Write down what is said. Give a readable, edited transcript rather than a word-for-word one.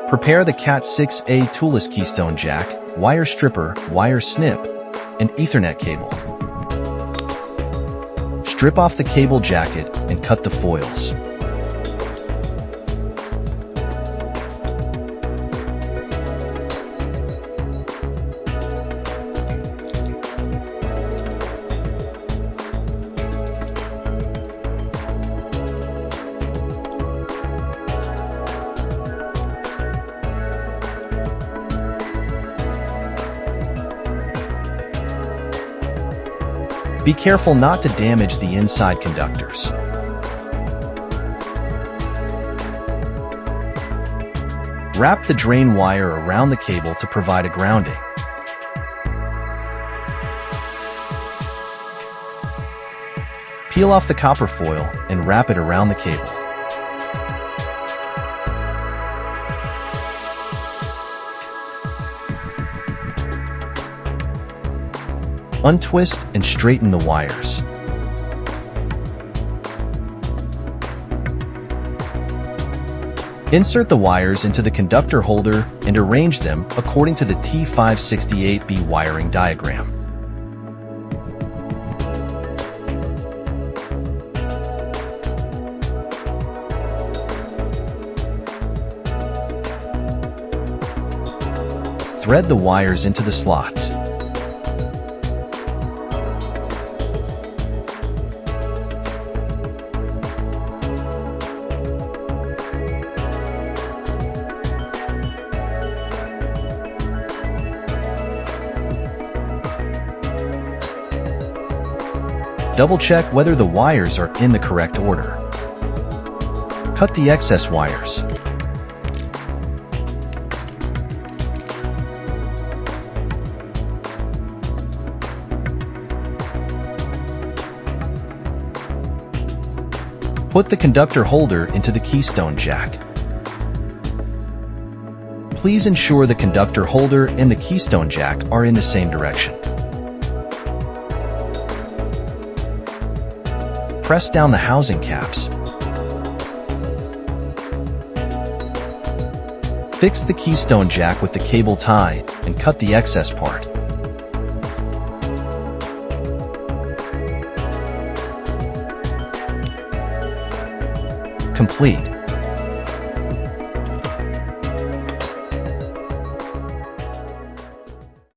Prepare the Cat6A Toolless Keystone jack, wire stripper, wire snip, and Ethernet cable. Strip off the cable jacket and cut the foils. Be careful not to damage the inside conductors. Wrap the drain wire around the cable to provide a grounding. Peel off the copper foil and wrap it around the cable. Untwist and straighten the wires. Insert the wires into the conductor holder and arrange them according to the T568B wiring diagram. Thread the wires into the slots. Double-check whether the wires are in the correct order. Cut the excess wires. Put the conductor holder into the Keystone jack. Please ensure the conductor holder and the Keystone jack are in the same direction. Press down the housing caps. Fix the Keystone jack with the cable tie and cut the excess part. Complete.